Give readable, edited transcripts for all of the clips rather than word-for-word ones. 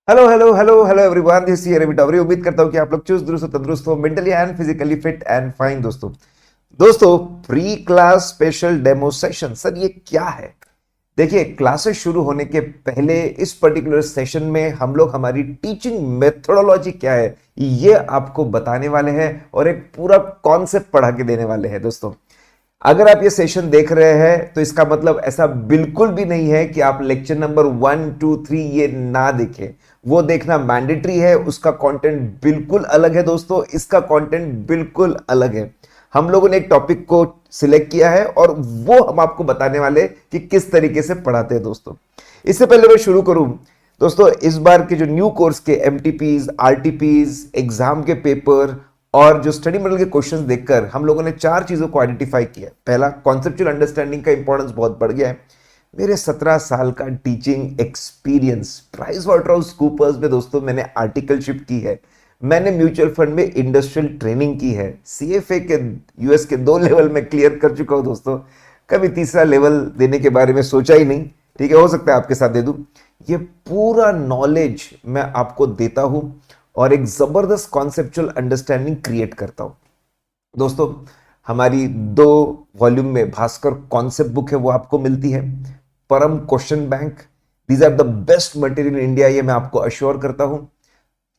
Hello hello hello hello everyone, this is Ravi Tawri. उम्मीद करता हूं कि आप लोग चुस्त दुरुस्त और तंदुरुस्त हो, mentally and physically fit and fine. दोस्तों pre class special demo session, sir ये क्या है? देखिए, क्लासेस शुरू होने के पहले इस पर्टिकुलर सेशन में हम लोग हमारी टीचिंग मेथोडोलॉजी क्या है ये आपको बताने वाले हैं और एक पूरा कॉन्सेप्ट पढ़ा के देने वाले हैं। दोस्तों, अगर आप ये सेशन देख रहे हैं तो इसका मतलब ऐसा बिल्कुल भी नहीं है कि आप लेक्चर नंबर 1 2 3 ये ना देखें। वो देखना मैंडेटरी है। उसका कंटेंट बिल्कुल अलग है दोस्तों, इसका कंटेंट बिल्कुल अलग है। हम लोगों ने एक टॉपिक को सिलेक्ट किया है और वो हम आपको बताने वाले कि किस तरीके से पढ़ाते हैं। दोस्तों, इससे पहले मैं शुरू करूं, दोस्तों इस बार के जो न्यू कोर्स के एमटीपीज, आरटीपीज, एग्जाम के पेपर और जो स्टडी मॉडल के क्वेश्चंस देखकर हम लोगों ने चार चीजों को आइडेंटिफाई किया। पहला, कॉन्सेप्चुअल अंडरस्टैंडिंग का इंपॉर्टेंस बहुत बढ़ गया है। मेरे 17 साल का teaching experience, Price Waterhouse Coopers में दोस्तों मैंने आर्टिकलशिप की है, मैंने म्यूचुअल फंड में इंडस्ट्रियल ट्रेनिंग की है, सीएफए के यूएस के 2 लेवल में क्लियर कर चुका हूं दोस्तों। कभी तीसरा लेवल देने के बारे में सोचा ही नहीं। ठीक है, हो सकता है आपके साथ दे दूं। ये पूरा नॉलेज मैं आपको देता हूं और एक जबरदस्त कॉन्सेप्चुअल अंडरस्टैंडिंग क्रिएट करता हूं। दोस्तों, हमारी 2 वॉल्यूम में भास्कर कॉन्सेप्ट बुक है, वो आपको मिलती है। Param question bank, these are the best material in India, ये मैं आपको अश्योर करता हूं।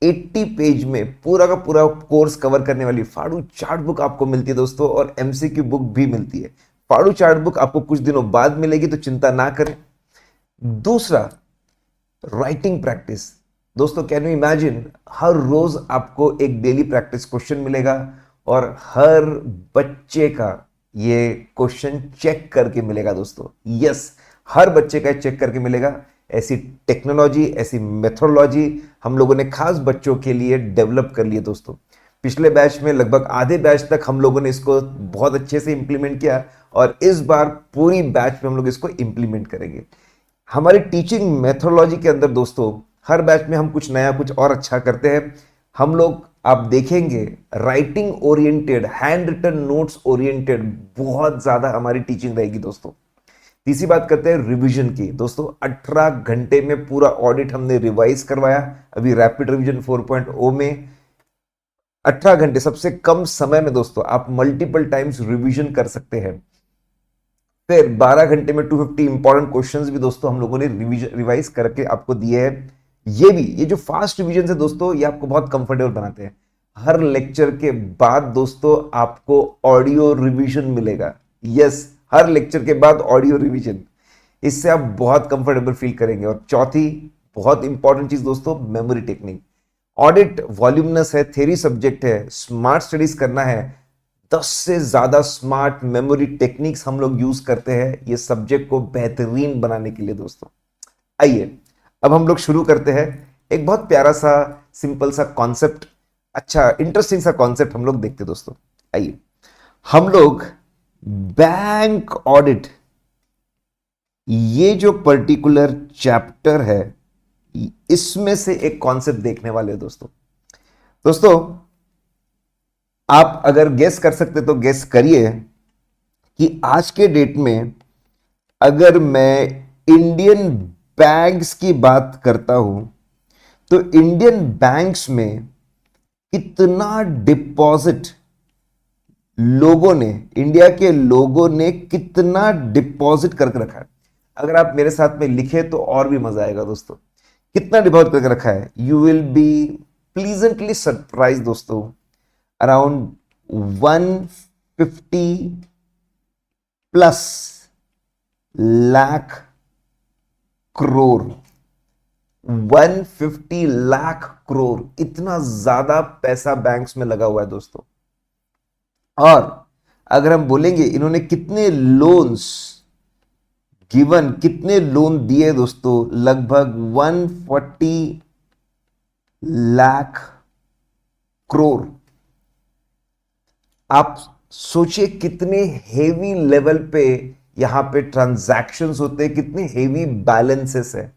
80 पेज में पूरा का पूरा कोर्स कवर करने वाली फाड़ू चार्ट बुक आपको मिलती है दोस्तों, और एमसीक्यू बुक भी मिलती है। फाड़ू चार्ट बुक आपको कुछ दिनों बाद मिलेगी, तो चिंता ना करें। दूसरा, राइटिंग प्रैक्टिस। दोस्तों, कैन यू इमेजिन, हर रोज आपको एक डेली प्रैक्टिस क्वेश्चन मिलेगा और हर बच्चे का ये क्वेश्चन चेक करके मिलेगा दोस्तों। यस, हर बच्चे का चेक करके मिलेगा। ऐसी टेक्नोलॉजी, ऐसी मेथोडोलॉजी हम लोगों ने खास बच्चों के लिए डेवलप कर ली है दोस्तों। पिछले बैच में लगभग आधे बैच तक हम लोगों ने इसको बहुत अच्छे से इंप्लीमेंट किया और इस बार पूरी बैच में हम लोग इसको इंप्लीमेंट करेंगे। हमारी टीचिंग मेथोडोलॉजी के अंदर दोस्तों हर बैच में हम कुछ नया, कुछ और अच्छा करते हैं। हम लोग, आप देखेंगे, writing oriented, handwritten notes oriented बहुत ज्यादा हमारी टीचिंग रहेगी दोस्तों। तीसरी बात करते हैं रिवीजन की। दोस्तों, 18 घंटे में पूरा ऑडिट हमने रिवाइज करवाया। अभी रैपिड रिवीजन 4.0 में 18 घंटे, सबसे कम समय में दोस्तों आप मल्टीपल टाइम्स रिवीजन कर सकते हैं। फिर 12 घंटे में 250 इंपॉर्टेंट क्वेश्चंस भी दोस्तों हम लोगों ने रिवाइज करके आपको दिए हैं। ये जो फास्ट रिवीजन है दोस्तों, ये आपको बहुत कंफर्टेबल बनाते हैं। हर लेक्चर के बाद दोस्तों आपको ऑडियो रिवीजन मिलेगा। यस, हर लेक्चर के बाद ऑडियो रिवीजन, इससे आप बहुत कंफर्टेबल फील करेंगे। और चौथी बहुत इंपॉर्टेंट चीज दोस्तों, मेमोरी टेक्निक। ऑडिट वॉल्यूमनस है, थ्योरी सब्जेक्ट है, स्मार्ट स्टडीज करना है। 10 से ज्यादा स्मार्ट मेमोरी टेक्निक्स हम लोग यूज करते हैं ये सब्जेक्ट को बेहतरीन बनाने के लिए दोस्तों। आइए अब हम लोग शुरू करते हैं। एक बहुत प्यारा सा, सिंपल सा कॉन्सेप्ट, अच्छा इंटरेस्टिंग सा कॉन्सेप्ट हम लोग देखते हैं दोस्तों। आइए, हम लोग बैंक ऑडिट, ये जो पर्टिकुलर चैप्टर है, इसमें से एक कॉन्सेप्ट देखने वाले हैं दोस्तों। दोस्तों, आप अगर गेस कर सकते तो गेस करिए कि आज के डेट में अगर मैं इंडियन बैंक्स की बात करता हूं तो इंडियन बैंक्स में कितना डिपॉजिट लोगों ने, इंडिया के लोगों ने कितना डिपॉजिट करके रखा है। अगर आप मेरे साथ में लिखे तो और भी मजा आएगा दोस्तों। कितना डिपॉजिट करके रखा है, you will be pleasantly surprise दोस्तों। अराउंड 150 प्लस लाख करोड़, 150 लाख करोड़, इतना ज्यादा पैसा बैंक्स में लगा हुआ है दोस्तों। और अगर हम बोलेंगे इन्होंने कितने लोन्स गिवन, कितने लोन दिए दोस्तों, लगभग 140 लाख करोड़। आप सोचिए कितने हेवी लेवल पे यहां पे ट्रांजैक्शंस होते हैं, कितने हेवी बैलेंसेस है।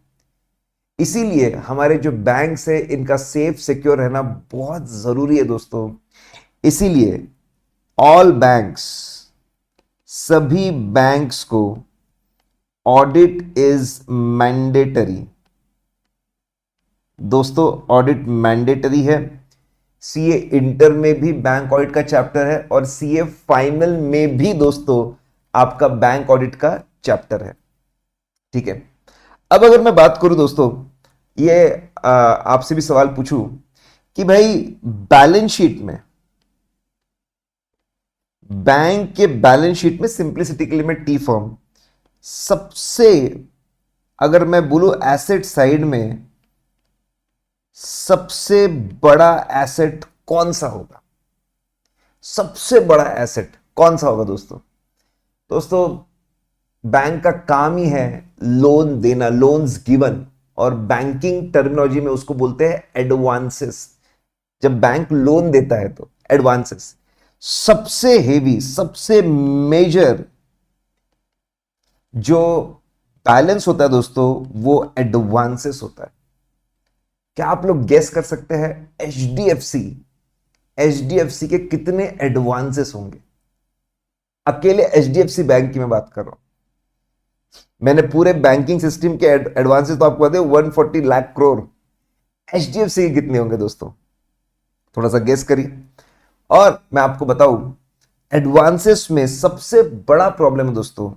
इसीलिए हमारे जो बैंक्स है इनका सेफ सिक्योर रहना बहुत जरूरी है दोस्तों। इसीलिए ऑल बैंक्स, सभी बैंक्स को ऑडिट इज मैंडेटरी। दोस्तों ऑडिट मैंडेटरी है। सीए इंटर में भी बैंक ऑडिट का चैप्टर है और सीए फाइनल में भी दोस्तों आपका बैंक ऑडिट का चैप्टर है। ठीक है, अब अगर मैं बात करूं दोस्तों, ये आपसे भी सवाल पूछूं कि भाई बैलेंस शीट में, बैंक के बैलेंस शीट में सिंप्लिसिटी के लिए मैं टी फॉर्म सबसे, अगर मैं बोलूं एसेट साइड में सबसे बड़ा एसेट कौन सा होगा, सबसे बड़ा एसेट कौन सा होगा दोस्तों? दोस्तों बैंक का काम ही है लोन देना, लोन्स गिवन, और बैंकिंग टर्मिनोलॉजी में उसको बोलते हैं एडवांसेस। जब बैंक लोन देता है तो एडवांसेस। सबसे हेवी, सबसे मेजर जो बैलेंस होता है दोस्तों वो एडवांसेस होता है। क्या आप लोग गेस कर सकते हैं एचडीएफसी के कितने एडवांसेस होंगे? अकेले एचडीएफसी बैंक की मैं बात कर रहा हूं, मैंने पूरे बैंकिंग सिस्टम के एडवांसेस तो आपको बता दें 140 लाख करोड़। एचडीएफसी के कितने होंगे दोस्तों? थोड़ा सा गेस करिए। और मैं आपको बताऊं, एडवांसेस में सबसे बड़ा प्रॉब्लम है दोस्तों,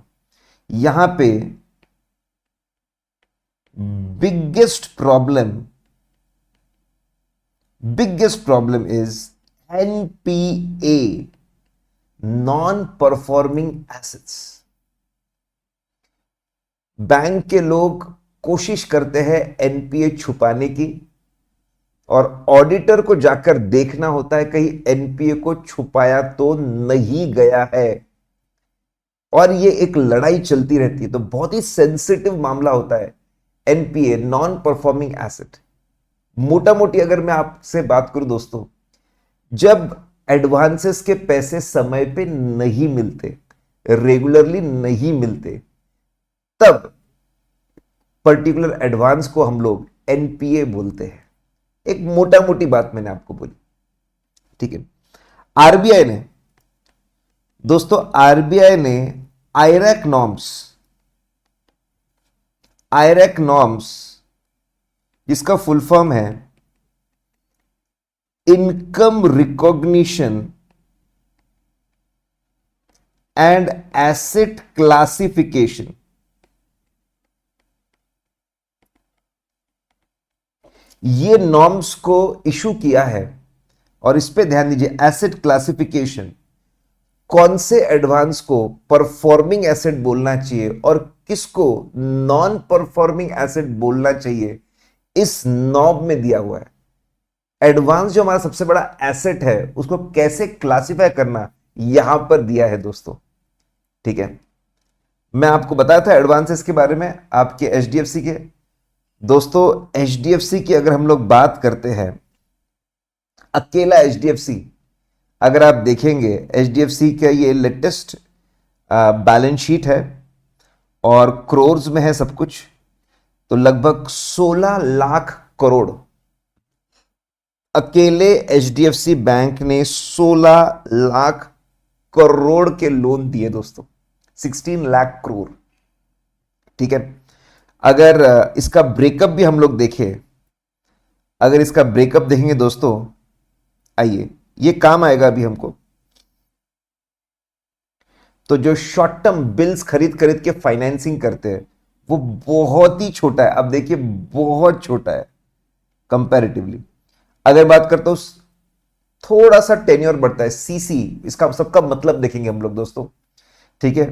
यहां पे biggest problem is NPA, non performing assets. Bank के लोग कोशिश करते हैं एनपीए छुपाने की, और ऑडिटर को जाकर देखना होता है कहीं एनपीए को छुपाया तो नहीं गया है, और ये एक लड़ाई चलती रहती है। तो बहुत ही सेंसिटिव मामला होता है एनपीए, नॉन परफॉर्मिंग एसेट। मोटा मोटी अगर मैं आपसे बात करूं दोस्तों, जब एडवांसेस के पैसे समय पे नहीं मिलते, रेगुलरली नहीं मिलते, तब पर्टिकुलर एडवांस को हम लोग एनपीए बोलते हैं। एक मोटा मोटी बात मैंने आपको बोली, ठीक है। आरबीआई ने दोस्तों, आरबीआई ने आयरैक नॉर्म्स जिसका फुल फॉर्म है income recognition and asset classification, ये नॉर्म्स को इशू किया है। और इस पे ध्यान दीजिए, एसेट क्लासिफिकेशन, कौन से एडवांस को परफॉर्मिंग एसेट बोलना चाहिए और किसको नॉन परफॉर्मिंग एसेट बोलना चाहिए, इस नॉब में दिया हुआ है। एडवांस जो हमारा सबसे बड़ा एसेट है उसको कैसे क्लासिफाई करना यहां पर दिया है दोस्तों, ठीक है। मैं आपको बताया था एडवांसेस के बारे में आपके एचडीएफसी के। दोस्तों एचडीएफसी की अगर हम लोग बात करते हैं, अकेला एचडीएफसी अगर आप देखेंगे, एचडीएफसी का ये लेटेस्ट बैलेंस शीट है और क्रोर्स में है सब कुछ, तो लगभग 16 लाख करोड़ अकेले एचडीएफसी बैंक ने 16 लाख करोड़ के लोन दिए दोस्तों, 16 लाख करोड़, ठीक है। अगर इसका ब्रेकअप भी हम लोग देखें, अगर इसका ब्रेकअप देखेंगे दोस्तों, आइए ये काम आएगा अभी हमको। तो जो शॉर्ट टर्म बिल्स खरीद खरीद के फाइनेंसिंग करते हैं वो बहुत ही छोटा है। अब देखिए बहुत छोटा है कंपैरेटिवली। अगर बात करता हूं, थोड़ा सा टेन्योर बढ़ता है, सीसी, इसका सबका मतलब देखेंगे हम लोग दोस्तों, ठीक है,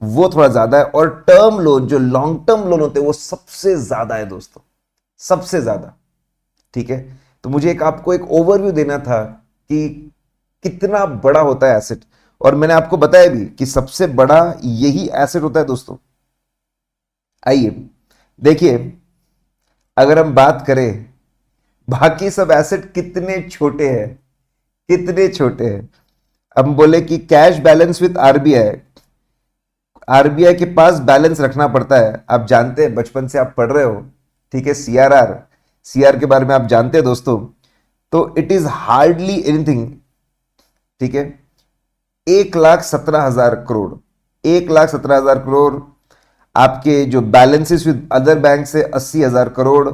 वो थोड़ा ज्यादा है। और टर्म लोन, जो लॉन्ग टर्म लोन होते हैं, वो सबसे ज्यादा है दोस्तों, सबसे ज्यादा, ठीक है। तो मुझे आपको एक ओवरव्यू देना था कि कितना बड़ा होता है एसेट, और मैंने आपको बताया भी कि सबसे बड़ा यही एसेट होता है दोस्तों। आइए देखिए, अगर हम बात करें बाकी सब एसेट कितने छोटे हैं, कितने छोटे हैं। हम बोले कि cash balance with RBI, RBI के पास बैलेंस रखना पड़ता है। आप जानते हैं, बचपन से आप पढ़ रहे हो, ठीक है, सीआर के बारे में आप जानते हैं दोस्तों। तो इट इज हार्डली एनीथिंग, ठीक है। 1,17,000 करोड़, 1,17,000 करोड़। आपके जो बैलेंसेस विद अदर बैंक से 80,000 करोड़,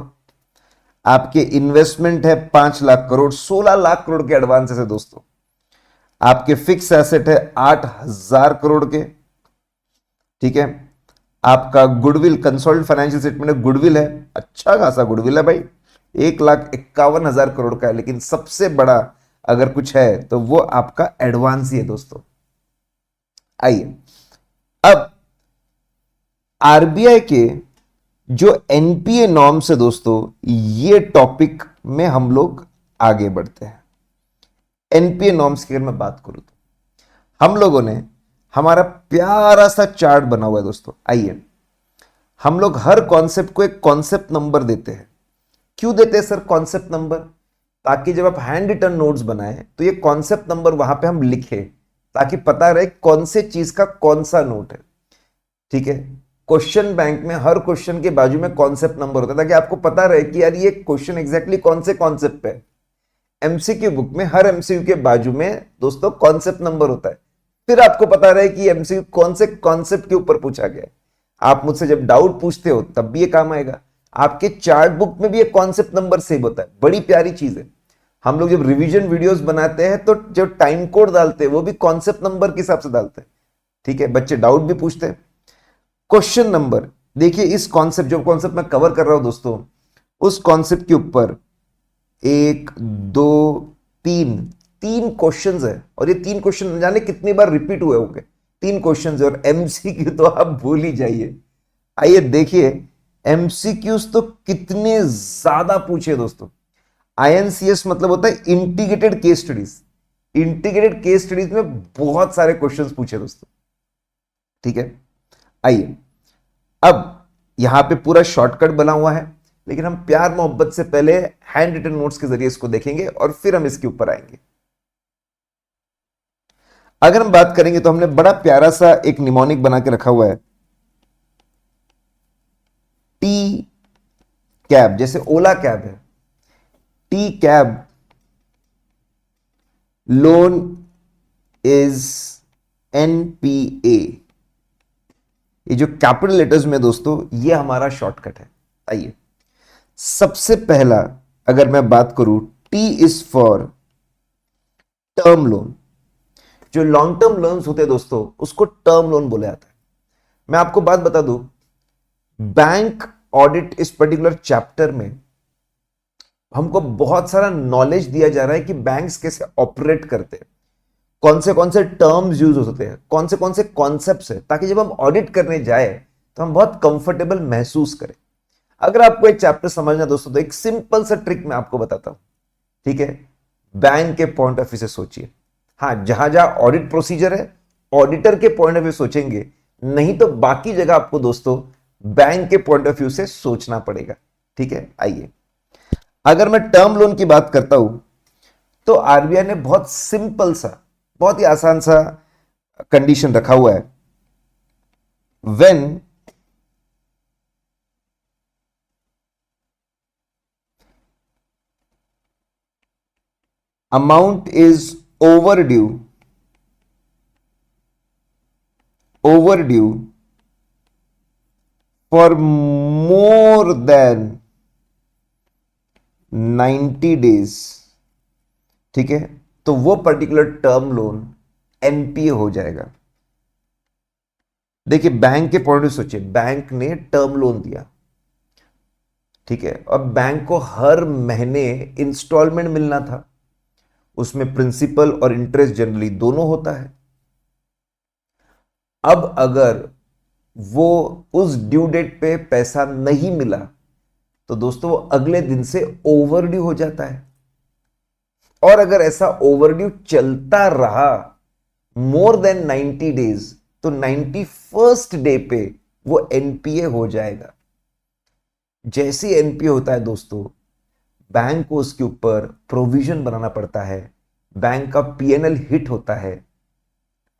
आपके इन्वेस्टमेंट है 5 लाख करोड़, 16 लाख करोड़ के एडवांसेस है दोस्तों। आपके फिक्स एसेट है 8,000 करोड़ के, ठीक है। आपका गुडविल, कंसोल्ड फाइनेंशियल स्टेटमेंट में गुडविल है, अच्छा खासा गुडविल है भाई, 1,51,000 करोड़ का है। लेकिन सबसे बड़ा अगर कुछ है तो वो आपका एडवांस ही है दोस्तों। आइए अब आरबीआई के जो एनपीए नॉर्म्स है दोस्तों, ये टॉपिक में हम लोग आगे बढ़ते हैं। एनपीए नॉर्म्स की अगर मैं बात करूं तो हम लोगों ने हमारा प्यारा सा चार्ट बना हुआ है दोस्तों। आइए, हम लोग हर कॉन्सेप्ट को एक कॉन्सेप्ट नंबर देते हैं। क्यों देते हैं सर कॉन्सेप्ट नंबर? ताकि जब आप हैंड रिटन नोट्स बनाएं तो ये कॉन्सेप्ट नंबर वहां पे हम लिखें, ताकि पता रहे कौन से चीज का कौन सा नोट है, ठीक है। क्वेश्चन बैंक में हर क्वेश्चन के बाजू में कॉन्सेप्ट नंबर होता है, ताकि आपको पता रहे कि यार ये क्वेश्चन एग्जैक्टली कौन से कॉन्सेप्ट पे है। एमसीक्यू बुक में हर एमसीक्यू के बाजू में दोस्तों कॉन्सेप्ट नंबर होता है, फिर आपको पता रहे कि एमसीक्यू कौन से कॉन्सेप्ट के ऊपर पूछा गया है। आप मुझसे जब डाउट पूछते हो तब भी ये काम आएगा। आपके चार्ट बुक में भी एक कॉन्सेप्ट नंबर सेव होता है, बड़ी प्यारी चीज है। हम लोग जब रिवीजन वीडियोस बनाते हैं तो जो टाइम कोड डालते हैं वो भी कॉन्सेप्ट नंबर के हिसाब से डालते हैं, ठीक है। बच्चे डाउट भी पूछते हैं। क्वेश्चन नंबर, देखिए इस कॉन्सेप्ट, जो कॉन्सेप्ट मैं कवर कर रहा हूं दोस्तों, उस कॉन्सेप्ट के ऊपर 1 2 3 तीन क्वेश्चंस है, और ये 3 क्वेश्चन न जाने कितनी बार रिपीट हुए होंगे। 3 क्वेश्चंस है, और एमसीक्यू तो आप भूल ही जाइए। आइए देखिए एमसीक्यूज तो कितने ज्यादा पूछे दोस्तों। आईएनसीएस मतलब होता है integrated case studies. Integrated case studies में बहुत सारे क्वेश्चंस पूछे दोस्तों, ठीक है। आइए अब यहां पे पूरा शॉर्टकट बना हुआ है, लेकिन हम प्यार मोहब्बत से पहले हैंड रिटन नोट्स के जरिए इसको देखेंगे और फिर हम इसके ऊपर आएंगे। अगर हम बात करेंगे तो हमने बड़ा प्यारा सा एक निमोनिक बना के रखा हुआ है, टी कैब, जैसे ओला कैब है, T cab loan is NPA. ये जो कैपिटल लेटर्स में दोस्तों, ये हमारा शॉर्टकट है। आइए सबसे पहला अगर मैं बात करूं, T is for term loan. जो लॉन्ग टर्म लोन्स होते हैं दोस्तों, उसको टर्म लोन बोला जाता है। मैं आपको बात बता दूं, बैंक ऑडिट इस पर्टिकुलर चैप्टर में हमको बहुत सारा नॉलेज दिया जा रहा है कि बैंक्स कैसे ऑपरेट करते हैं, कौन से टर्म्स यूज होते हैं, कौन से कॉन्सेप्ट्स है, ताकि जब हम ऑडिट करने जाए तो हम बहुत कंफर्टेबल महसूस करें। अगर आपको एक चैप्टर समझना दोस्तों, तो एक सिंपल सा ट्रिक मैं आपको बताता हूं, ठीक है। बैंक के पॉइंट ऑफ व्यू से सोचिए। हाँ, जहां जहां ऑडिट प्रोसीजर है, ऑडिटर के पॉइंट ऑफ व्यू सोचेंगे, नहीं तो बाकी जगह आपको दोस्तों बैंक के पॉइंट ऑफ व्यू से सोचना पड़ेगा, ठीक है। आइए अगर मैं टर्म लोन की बात करता हूं, तो आरबीआई ने बहुत सिंपल सा, बहुत ही आसान सा कंडीशन रखा हुआ है। When amount is overdue for more than 90 days, ठीक है, तो वो पर्टिकुलर टर्म लोन एनपीए हो जाएगा। देखिए बैंक के पॉइंट से सोचिए, बैंक ने टर्म लोन दिया, ठीक है, अब बैंक को हर महीने इंस्टॉलमेंट मिलना था, उसमें प्रिंसिपल और इंटरेस्ट जनरली दोनों होता है। अब अगर वो उस ड्यू डेट पे पैसा नहीं मिला तो दोस्तों वो अगले दिन से ओवरड्यू हो जाता है, और अगर ऐसा ओवरड्यू चलता रहा मोर देन 90 डेज, तो 91st डे पे वो एनपीए हो जाएगा। जैसे एनपीए होता है दोस्तों, बैंक को उसके ऊपर प्रोविजन बनाना पड़ता है, बैंक का पीएनएल हिट होता है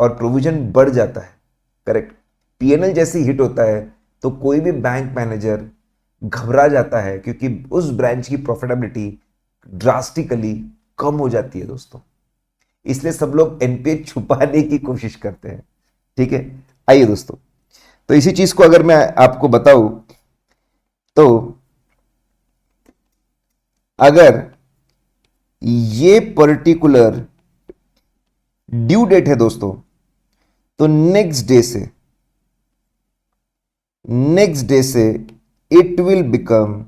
और प्रोविजन बढ़ जाता है, करेक्ट। पीएनएल जैसे हिट होता है तो कोई भी बैंक मैनेजर घबरा जाता है, क्योंकि उस ब्रांच की प्रॉफिटेबिलिटी ड्रास्टिकली कम हो जाती है दोस्तों। इसलिए सब लोग एनपीए छुपाने की कोशिश करते हैं, ठीक है। आइए दोस्तों, तो इसी चीज को अगर मैं आपको बताऊं, तो अगर ये पर्टिकुलर ड्यू डेट है दोस्तों, तो नेक्स्ट डे से it will become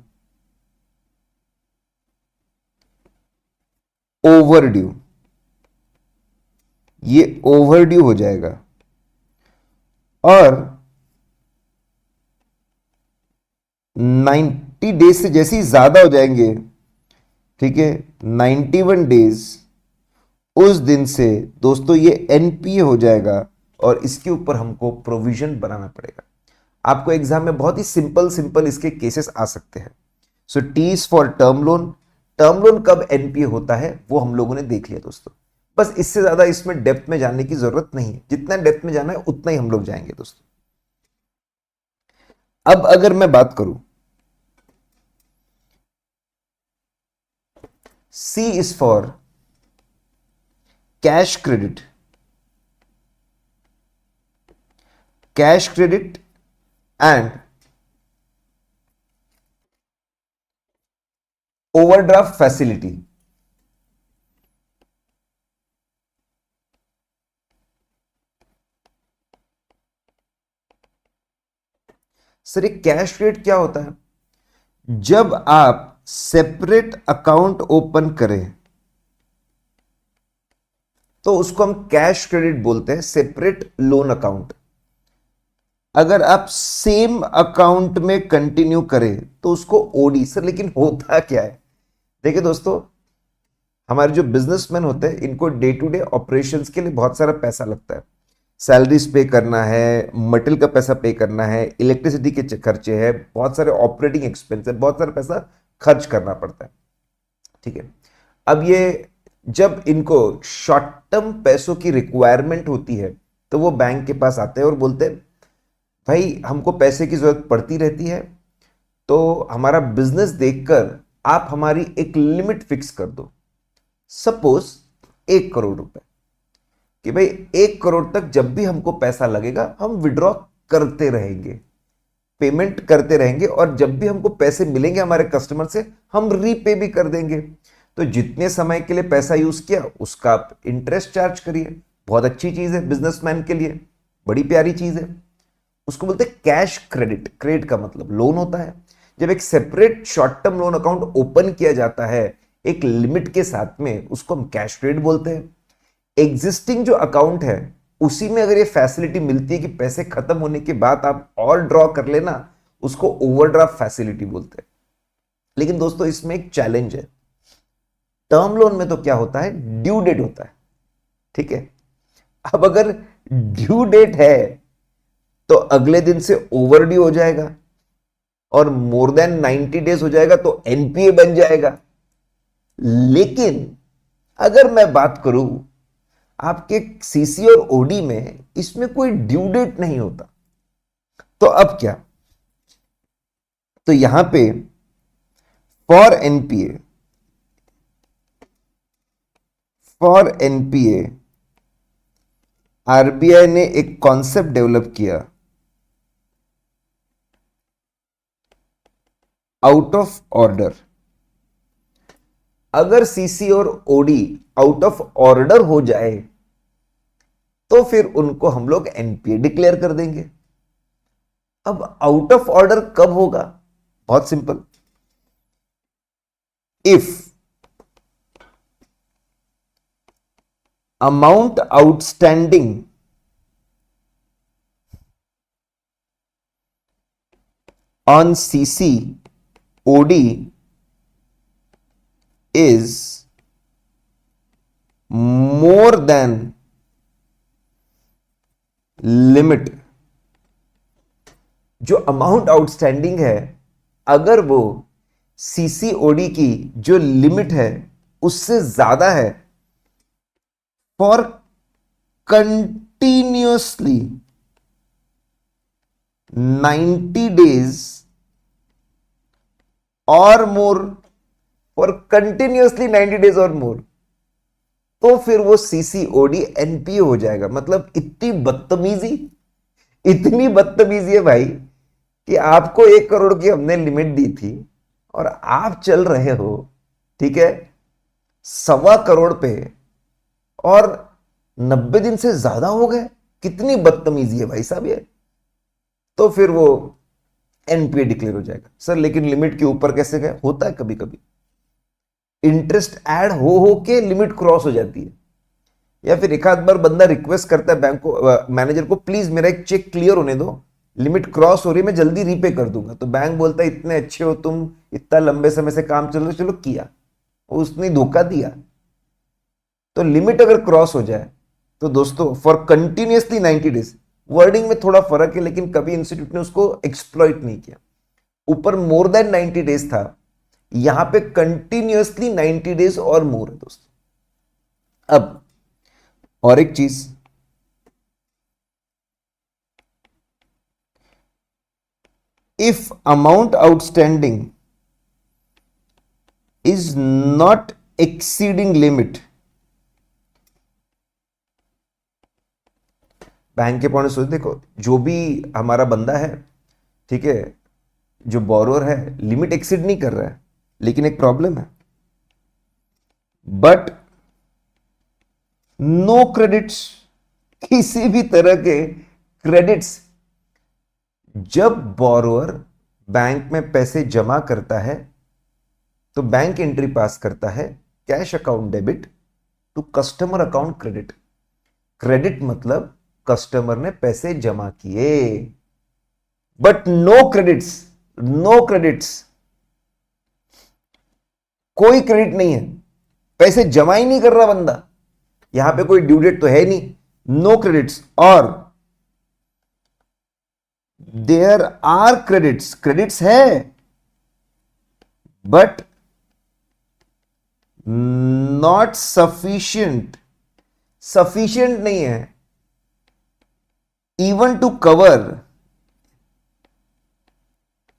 over due. ये ओवर ड्यू हो जाएगा। और 90 डेज से जैसे ही ज्यादा हो जाएंगे, ठीक है, 91 डेज, उस दिन से दोस्तों ये एनपीए हो जाएगा और इसके ऊपर हमको प्रोविजन बनाना पड़ेगा। आपको एग्जाम में बहुत ही सिंपल इसके केसेस आ सकते हैं। So T is for term loan. Term loan कब एनपीए होता है वो हम लोगों ने देख लिया दोस्तों। बस इससे ज्यादा इसमें डेप्थ में जाने की जरूरत नहीं है। जितना डेप्थ में जाना है उतना ही हम लोग जाएंगे दोस्तों। अब अगर मैं बात करूं, C is for cash credit. Cash credit and overdraft facility. Sir ये कैश क्रेडिट क्या होता है? जब आप सेपरेट अकाउंट ओपन करें तो उसको हम कैश क्रेडिट बोलते हैं, सेपरेट लोन अकाउंट। अगर आप सेम अकाउंट में कंटिन्यू करें तो उसको ओडी। सर लेकिन होता क्या है? देखिए दोस्तों, हमारे जो बिजनेसमैन होते हैं इनको डे टू डे ऑपरेशंस के लिए बहुत सारा पैसा लगता है। सैलरीज पे करना है, मटेरियल का पैसा पे करना है, इलेक्ट्रिसिटी के खर्चे हैं, बहुत सारे ऑपरेटिंग एक्सपेंस है, बहुत सारा पैसा खर्च करना पड़ता है। ठीक है, अब ये जब इनको शॉर्ट टर्म पैसों की रिक्वायरमेंट होती है तो वो बैंक के पास आते हैं और बोलते हैं भाई हमको पैसे की जरूरत पड़ती रहती है, तो हमारा बिजनेस देखकर आप हमारी एक लिमिट फिक्स कर दो। सपोज 1 करोड़ रुपए, कि भाई 1 करोड़ तक जब भी हमको पैसा लगेगा हम विड्रॉ करते रहेंगे, पेमेंट करते रहेंगे, और जब भी हमको पैसे मिलेंगे हमारे कस्टमर से हम रीपे भी कर देंगे। तो जितने समय के लिए पैसा यूज किया उसका आप इंटरेस्ट चार्ज करिए। बहुत अच्छी चीज है बिजनेसमैन के लिए, बड़ी प्यारी चीज है। उसको बोलते हैं कैश क्रेडिट। क्रेडिट का मतलब लोन होता है। जब एक separate short term loan account open किया जाता है एक लिमिट के साथ में, उसको हम कैश क्रेडिट बोलते हैं। एग्जिस्टिंग जो अकाउंट है उसी में अगर ये फैसिलिटी मिलती है कि पैसे खत्म होने के बाद आप और ड्रॉ कर लेना, उसको ओवरड्राफ्ट फैसिलिटी बोलते हैं। लेकिन दोस्तों इसमें एक चैलेंज है। टर्म लोन में तो क्या होता है, ड्यू डेट होता है। ठीक है, अब अगर ड्यू डेट है तो अगले दिन से ओवर ड्यू हो जाएगा और मोर देन 90 डेज हो जाएगा तो एनपीए बन जाएगा। लेकिन अगर मैं बात करूं आपके सीसी और ओडी में, इसमें कोई ड्यू डेट नहीं होता। तो अब क्या? तो यहां पे फॉर एनपीए आरबीआई ने एक कॉन्सेप्ट डेवलप किया, आउट ऑफ ऑर्डर। अगर सीसी और ओडी आउट ऑफ ऑर्डर हो जाए तो फिर उनको हम लोग एनपीए डिक्लेयर कर देंगे। अब आउट ऑफ ऑर्डर कब होगा? बहुत simple. If amount outstanding on CC OD is more than limit। जो अमाउंट आउटस्टैंडिंग है अगर वो सीसीओडी की जो लिमिट है उससे ज्यादा है, फॉर कंटिन्यूसली 90 डेज और मोर, और कंटिन्यूसली 90 डेज और मोर, तो फिर वो सीसीओडी एनपीए हो जाएगा। मतलब इतनी बदतमीजी है भाई कि आपको 1 करोड़ की हमने लिमिट दी थी और आप चल रहे हो ठीक है, 1.25 करोड़ पे, और 90 दिन से ज्यादा हो गए। कितनी बदतमीजी है भाई साहब ये। तो फिर वो एनपीए डिक्लेयर हो जाएगा। सर लेकिन लिमिट के ऊपर कैसे गए? होता है कभी कभी, इंटरेस्ट ऐड हो के लिमिट क्रॉस हो जाती है, या फिर एक आध बार बंदा रिक्वेस्ट करता है बैंक को, मैनेजर को, प्लीज मेरा एक चेक क्लियर होने दो, लिमिट क्रॉस हो रही है, मैं जल्दी रीपे कर दूंगा। तो बैंक बोलता है इतने अच्छे हो तुम, इतना लंबे समय से काम चल रहा है, चलो किया, उसने धोखा दिया। तो लिमिट अगर क्रॉस हो जाए तो दोस्तों फॉर कंटिन्यूअसली 90 डेज, वर्डिंग में थोड़ा फर्क है लेकिन कभी इंस्टीट्यूट ने उसको एक्सप्लॉइट नहीं किया। ऊपर मोर देन 90 डेज था, यहां पे कंटिन्यूअसली 90 डेज और मोर है दोस्तों। अब और एक चीज, if amount outstanding is not exceeding limit, bank के पॉइंट सोच, देखो जो भी हमारा बंदा है, ठीक है, जो बोरोअर है, लिमिट एक्सीड नहीं कर रहा है, लेकिन एक प्रॉब्लम है, बट नो क्रेडिट्स, किसी भी तरह के क्रेडिट्स। जब बोरोअर बैंक में पैसे जमा करता है तो बैंक एंट्री पास करता है, cash account debit to customer account credit. Credit मतलब कस्टमर ने पैसे जमा किए, but no credits, no credits, कोई क्रेडिट नहीं है, पैसे जमा ही नहीं कर रहा बंदा, यहां पे कोई ड्यू डेट तो है नहीं, नो क्रेडिट्स। और देयर आर क्रेडिट्स, क्रेडिट्स है बट नॉट सफिशिएंट, सफिशिएंट नहीं है, even to cover,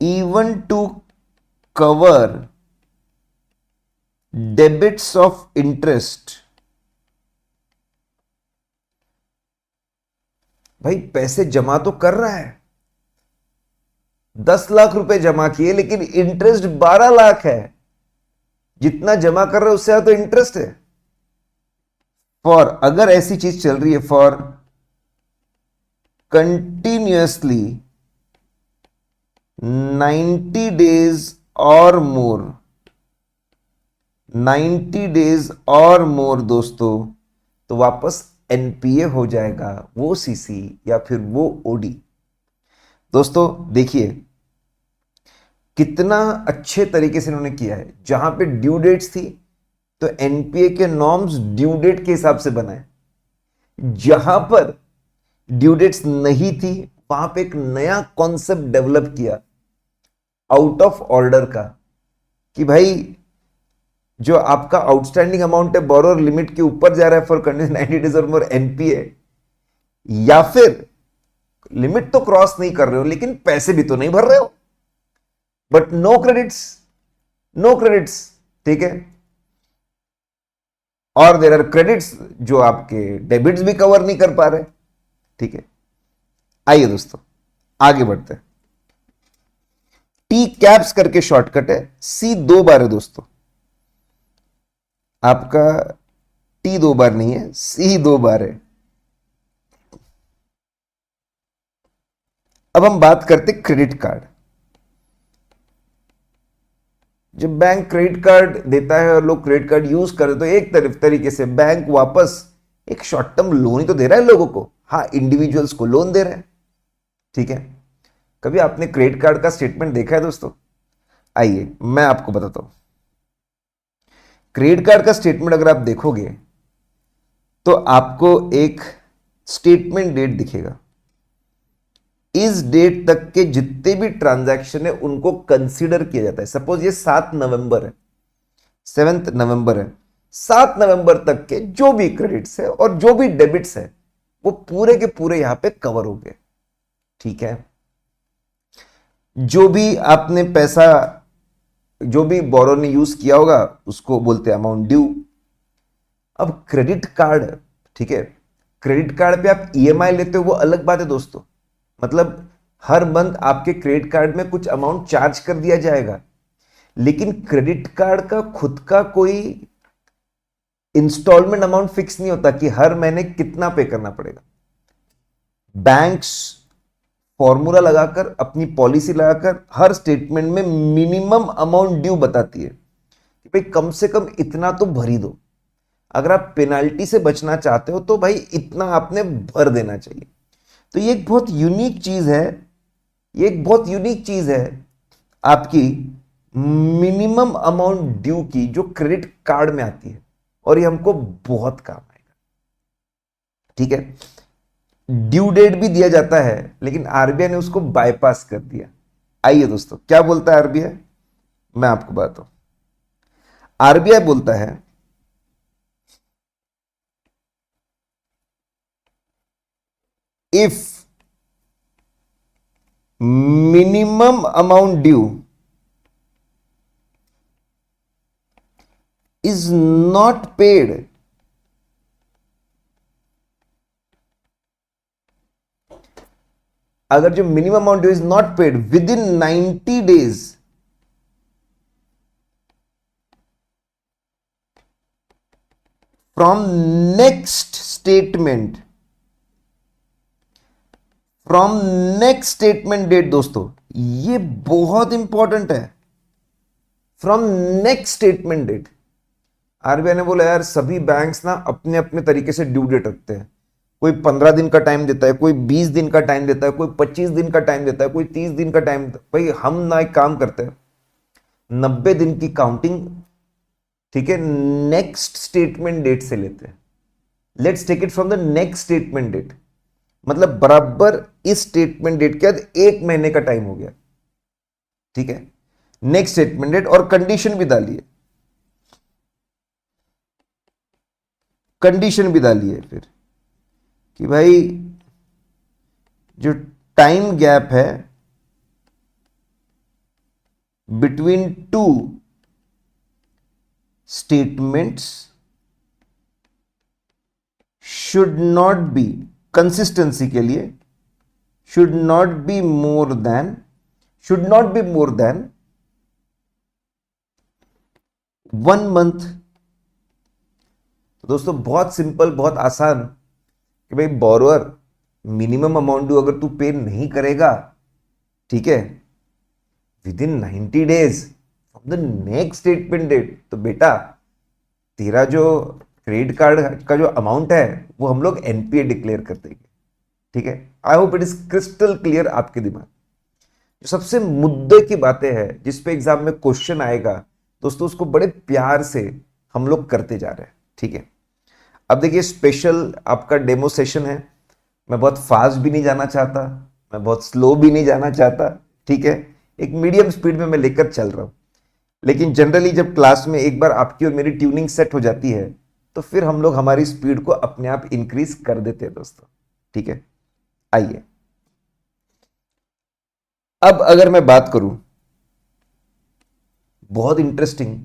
even to cover debits of interest. भाई पैसे जमा तो कर रहा है, 10 लाख रुपए जमा किए, लेकिन इंटरेस्ट 12 लाख है। जितना जमा कर रहे हो उससे तो इंटरेस्ट है। फॉर, अगर ऐसी चीज चल रही है, फॉर कंटिन्यूअसली 90 डेज और मोर, 90 डेज और मोर दोस्तों, तो वापस एनपीए हो जाएगा, वो सीसी या फिर वो ओडी। दोस्तों देखिए कितना अच्छे तरीके से इन्होंने किया है। जहां पे ड्यू डेट्स थी तो एनपीए के नॉर्म्स ड्यू डेट के हिसाब से बनाए, जहां पर ड्यू डेट्स नहीं थी वहां पे एक नया कॉन्सेप्ट डेवलप किया आउट ऑफ ऑर्डर का, कि भाई जो आपका आउटस्टैंडिंग अमाउंट है बोरोअर लिमिट के ऊपर जा रहा है फॉर कंटिन्यूअस 90 डेज और मोर एनपीए, या फिर लिमिट तो क्रॉस नहीं कर रहे हो लेकिन पैसे भी तो नहीं भर रहे हो, but no credits, no credits, ठीक है। और देयर आर क्रेडिट्स जो आपके डेबिट्स भी कवर नहीं कर पा रहे, ठीक है। आइए दोस्तों आगे बढ़ते हैं। टी कैप्स करके शॉर्टकट है, सी 2 बार है दोस्तों, आपका टी 2 बार नहीं है, सी 2 बार है। अब हम बात करते क्रेडिट कार्ड। जब बैंक क्रेडिट कार्ड देता है और लोग क्रेडिट कार्ड यूज करते तो एक तरीके से बैंक वापस एक शॉर्ट टर्म लोन ही तो दे रहा है लोगों को। हाँ, इंडिविजुअल्स को लोन दे रहे हैं, ठीक है। कभी आपने क्रेडिट कार्ड का स्टेटमेंट देखा है दोस्तों? आइए मैं आपको बताता हूं। क्रेडिट कार्ड का स्टेटमेंट अगर आप देखोगे तो आपको एक स्टेटमेंट डेट दिखेगा, इस डेट तक के जितने भी ट्रांजैक्शन है उनको कंसीडर किया जाता है। सपोज ये 7 नवंबर है, 7 नवंबर है, 7 नवंबर तक के जो भी क्रेडिट्स है और जो भी डेबिट्स है वो पूरे के पूरे यहां पे कवर हो गए, ठीक है। जो भी आपने पैसा, जो भी बोरो ने यूज किया होगा उसको बोलते हैं अमाउंट ड्यू। अब क्रेडिट कार्ड, ठीक है, क्रेडिट कार्ड पे आप ईएमआई लेते हो वो अलग बात है दोस्तों, मतलब हर मंथ आपके क्रेडिट कार्ड में कुछ अमाउंट चार्ज कर दिया जाएगा, लेकिन क्रेडिट कार्ड का खुद का कोई इंस्टॉलमेंट अमाउंट फिक्स नहीं होता कि हर महीने कितना पे करना पड़ेगा। बैंक्स फॉर्मूला लगाकर, अपनी पॉलिसी लगाकर हर स्टेटमेंट में मिनिमम अमाउंट ड्यू बताती है कि भाई कम से कम इतना तो भर ही दो। अगर आप पेनाल्टी से बचना चाहते हो तो भाई इतना आपने भर देना चाहिए। तो ये एक बहुत यूनिक चीज है, ये एक बहुत यूनिक चीज है आपकी मिनिमम अमाउंट ड्यू की, जो क्रेडिट कार्ड में आती है, और ये हमको बहुत काम आएगा। ठीक है, ड्यू डेट भी दिया जाता है, लेकिन आरबीआई ने उसको बाईपास कर दिया। आइए दोस्तों, क्या बोलता है आरबीआई, मैं आपको बताता हूं। आरबीआई बोलता है if minimum amount due is not paid, अगर जो minimum amount due is not paid within 90 days, from next statement, from next statement date, दोस्तों ये बहुत इंपॉर्टेंट है, from next statement date. RBI ने बोला यार सभी बैंक्स ना अपने अपने तरीके से ड्यू डेट रखते हैं, कोई 15 दिन का टाइम देता है, कोई 20 दिन का टाइम देता है, कोई 25 दिन का टाइम देता है, कोई 30 दिन का टाइम। भाई हम ना एक काम करते हैं, 90 दिन की काउंटिंग, ठीक है, नेक्स्ट स्टेटमेंट डेट से लेते हैं। Let's take it from the next statement date, मतलब बराबर इस स्टेटमेंट डेट के बाद 1 महीने का टाइम हो गया। ठीक है, नेक्स्ट स्टेटमेंट डेट, और कंडीशन भी डालिए, कंडीशन भी डालिए फिर कि भाई जो टाइम गैप है between two statements should not be, consistency के लिए should not be more than 1 month। तो दोस्तों बहुत सिंपल, बहुत आसान कि भाई बोरोअर मिनिमम अमाउंट ड्यू अगर तू पे नहीं करेगा, ठीक है, within 90 days from the next statement date, तो बेटा तेरा जो क्रेडिट कार्ड का जो अमाउंट है वो हम लोग एनपीए डिक्लेयर कर देंगे। ठीक है, I hope it is crystal clear आपके दिमाग। जो सबसे मुद्दे की बातें हैं जिस पे एग्जाम में क्वेश्चन आएगा दोस्तों, उसको बड़े प्यार से हम लोग करते जा रहे हैं। ठीक है, अब देखिए स्पेशल आपका डेमो सेशन है, मैं बहुत फास्ट भी नहीं जाना चाहता, मैं बहुत स्लो भी नहीं जाना चाहता। ठीक है, एक मीडियम स्पीड में मैं लेकर चल रहा हूं, लेकिन जनरली जब क्लास में एक बार आपकी और मेरी ट्यूनिंग सेट हो जाती है तो फिर हम लोग हमारी स्पीड को अपने आप इंक्रीज कर देते हैं दोस्तों। ठीक है, आइए अब अगर मैं बात करूं, बहुत इंटरेस्टिंग,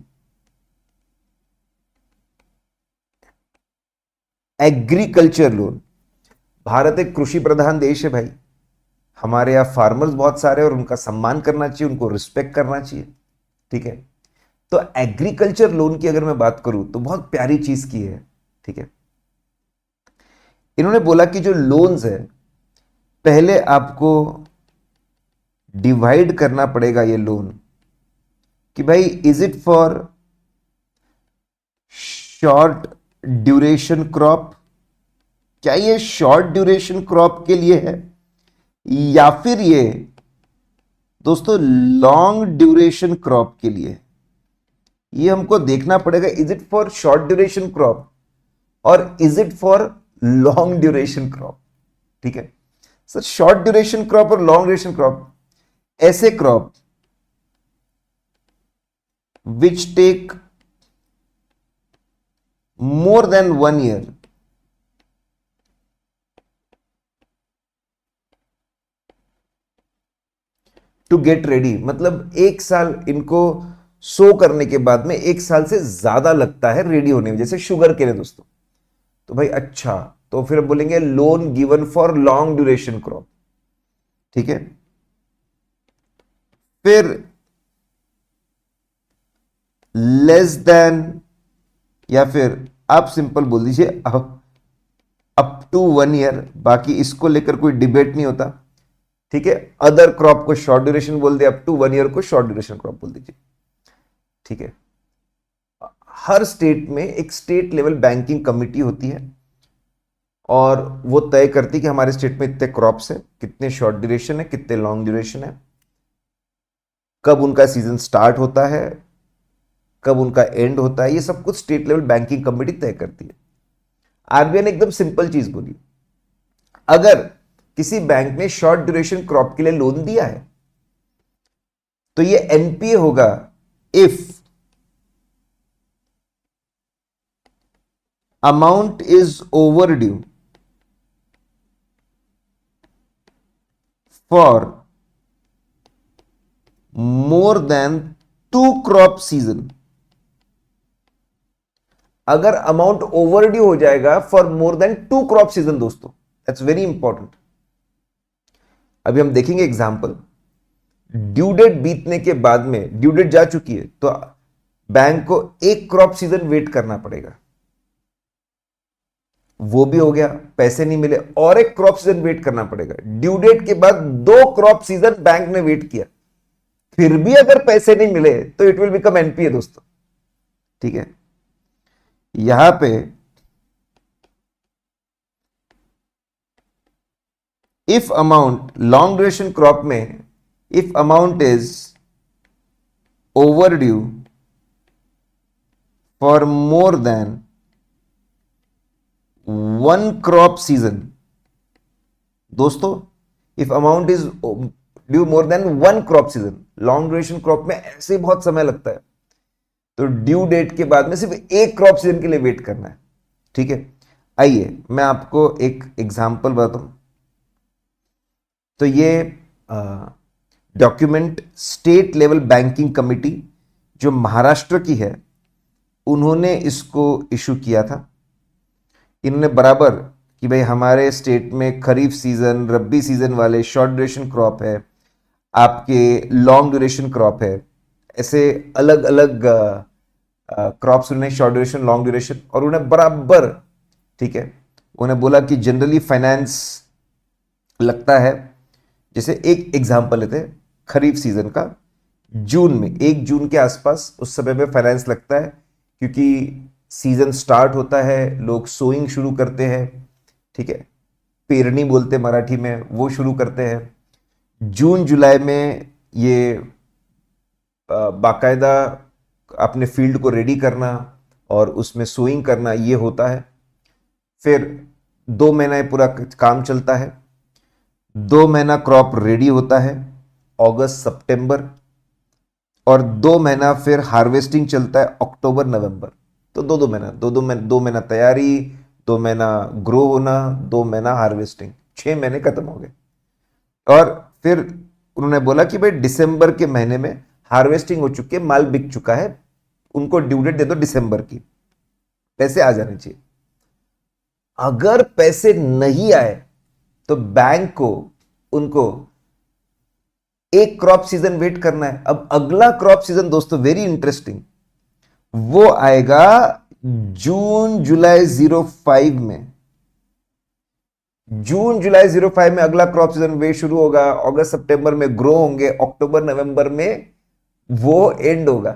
एग्रीकल्चर लोन। भारत एक कृषि प्रधान देश है भाई, हमारे यहां फार्मर्स बहुत सारे और उनका सम्मान करना चाहिए, उनको रिस्पेक्ट करना चाहिए। ठीक है, तो एग्रीकल्चर लोन की अगर मैं बात करूं तो बहुत प्यारी चीज की है। ठीक है, इन्होंने बोला कि जो लोन्स है पहले आपको डिवाइड करना पड़ेगा ये लोन, कि भाई is it for short duration crop, क्या ये शॉर्ट ड्यूरेशन क्रॉप के लिए है, या फिर ये दोस्तों लॉन्ग ड्यूरेशन क्रॉप के लिए। ये हमको देखना पड़ेगा, is it for short duration crop और is it for long duration crop. ठीक है सर, शॉर्ट ड्यूरेशन क्रॉप और लॉन्ग ड्यूरेशन क्रॉप ऐसे crop which take more than 1 year to get ready, मतलब 1 साल इनको सो करने के बाद में 1 साल से ज्यादा लगता है रेडी होने में, जैसे शुगर के लिए दोस्तों। तो भाई अच्छा, तो फिर बोलेंगे loan given for long duration crop. ठीक है, फिर लेस देन, या फिर आप सिंपल बोल दीजिए अप टू 1 ईयर, बाकी इसको लेकर कोई डिबेट नहीं होता। ठीक है, अदर क्रॉप को शॉर्ट ड्यूरेशन बोल दे, अप टू 1 ईयर को शॉर्ट ड्यूरेशन क्रॉप बोल दीजिए। ठीक है, हर स्टेट में एक स्टेट लेवल बैंकिंग कमिटी होती है और वो तय करती है कि हमारे स्टेट में इतने क्रॉप्स है, कितने शॉर्ट ड्यूरेशन है, कितने लॉन्ग ड्यूरेशन है, कब उनका सीजन स्टार्ट होता है, कब उनका एंड होता है, ये सब कुछ स्टेट लेवल बैंकिंग कमेटी तय करती है। आरबीआई ने एकदम सिंपल चीज बोली, अगर किसी बैंक ने शॉर्ट ड्यूरेशन क्रॉप के लिए लोन दिया है तो ये एनपीए होगा if amount is over due for more then 2 crop season. अगर अमाउंट ओवर ड्यू हो जाएगा for more then 2 crop season, दोस्तों दैट्स वेरी इंपॉर्टेंट। अभी हम देखेंगे एग्जांपल। ड्यू डेट बीतने के बाद में, ड्यू डेट जा चुकी है तो बैंक को 1 क्रॉप सीजन वेट करना पड़ेगा, वो भी हो गया, पैसे नहीं मिले, और 1 क्रॉप सीजन वेट करना पड़ेगा। ड्यू डेट के बाद 2 क्रॉप सीजन बैंक ने वेट किया, फिर भी अगर पैसे नहीं मिले तो इट विल बिकम एनपीए दोस्तों। ठीक है, यहां पे if amount long duration crop में if amount is over due for more than 1 crop season, दोस्तों if amount is due more than 1 crop season, long duration crop में ऐसे ही बहुत समय लगता है, तो ड्यू डेट के बाद में सिर्फ 1 क्रॉप सीजन के लिए वेट करना है। ठीक है, आइए मैं आपको एक एग्जांपल बताता हूं। तो ये document state level banking committee जो महाराष्ट्र की है, उन्होंने इसको इशू किया था। इन्होंने बराबर कि भाई हमारे स्टेट में खरीफ सीजन, रब्बी सीजन वाले शॉर्ट ड्यूरेशन क्रॉप है, आपके लॉन्ग ड्यूरेशन क्रॉप है, ऐसे अलग अलग क्रॉप्स उन्हें शॉर्ट ड्यूरेशन, लॉन्ग ड्यूरेशन, और उन्हें बराबर, ठीक है, उन्हें बोला कि जनरली फाइनेंस लगता है, जैसे एक एग्जांपल लेते हैं खरीफ सीजन का, जून में 1 जून के आसपास उस समय में फाइनेंस लगता है, क्योंकि सीजन स्टार्ट होता है, लोग सोइंग शुरू करते हैं। ठीक है, पेरनी बोलते मराठी में, वो शुरू करते हैं। जून जुलाई में ये बाकायदा अपने फील्ड को रेडी करना और उसमें सोइंग करना, ये होता है। फिर 2 महीना पूरा काम चलता है, 2 महीना क्रॉप रेडी होता है, अगस्त सितंबर, और 2 महीना फिर हार्वेस्टिंग चलता है, अक्टूबर नवंबर। तो 2 महीना, 2 महीना तैयारी, 2 महीना ग्रो होना, 2 महीना हार्वेस्टिंग, 6 महीने खत्म हो गए। और फिर उन्होंने बोला कि भाई दिसंबर के महीने में हार्वेस्टिंग हो चुकी है, माल बिक चुका है, उनको ड्यू डेट दे दो दिसंबर की, पैसे आ जाने चाहिए। अगर पैसे नहीं आए तो बैंक को उनको 1 क्रॉप सीजन वेट करना है। अब अगला क्रॉप सीजन दोस्तों वेरी इंटरेस्टिंग, वो आएगा जून जुलाई 05 में। जून जुलाई 05 में अगला क्रॉप सीजन वे शुरू होगा, अगस्त सितंबर में ग्रो होंगे, अक्टूबर नवंबर में वो एंड होगा।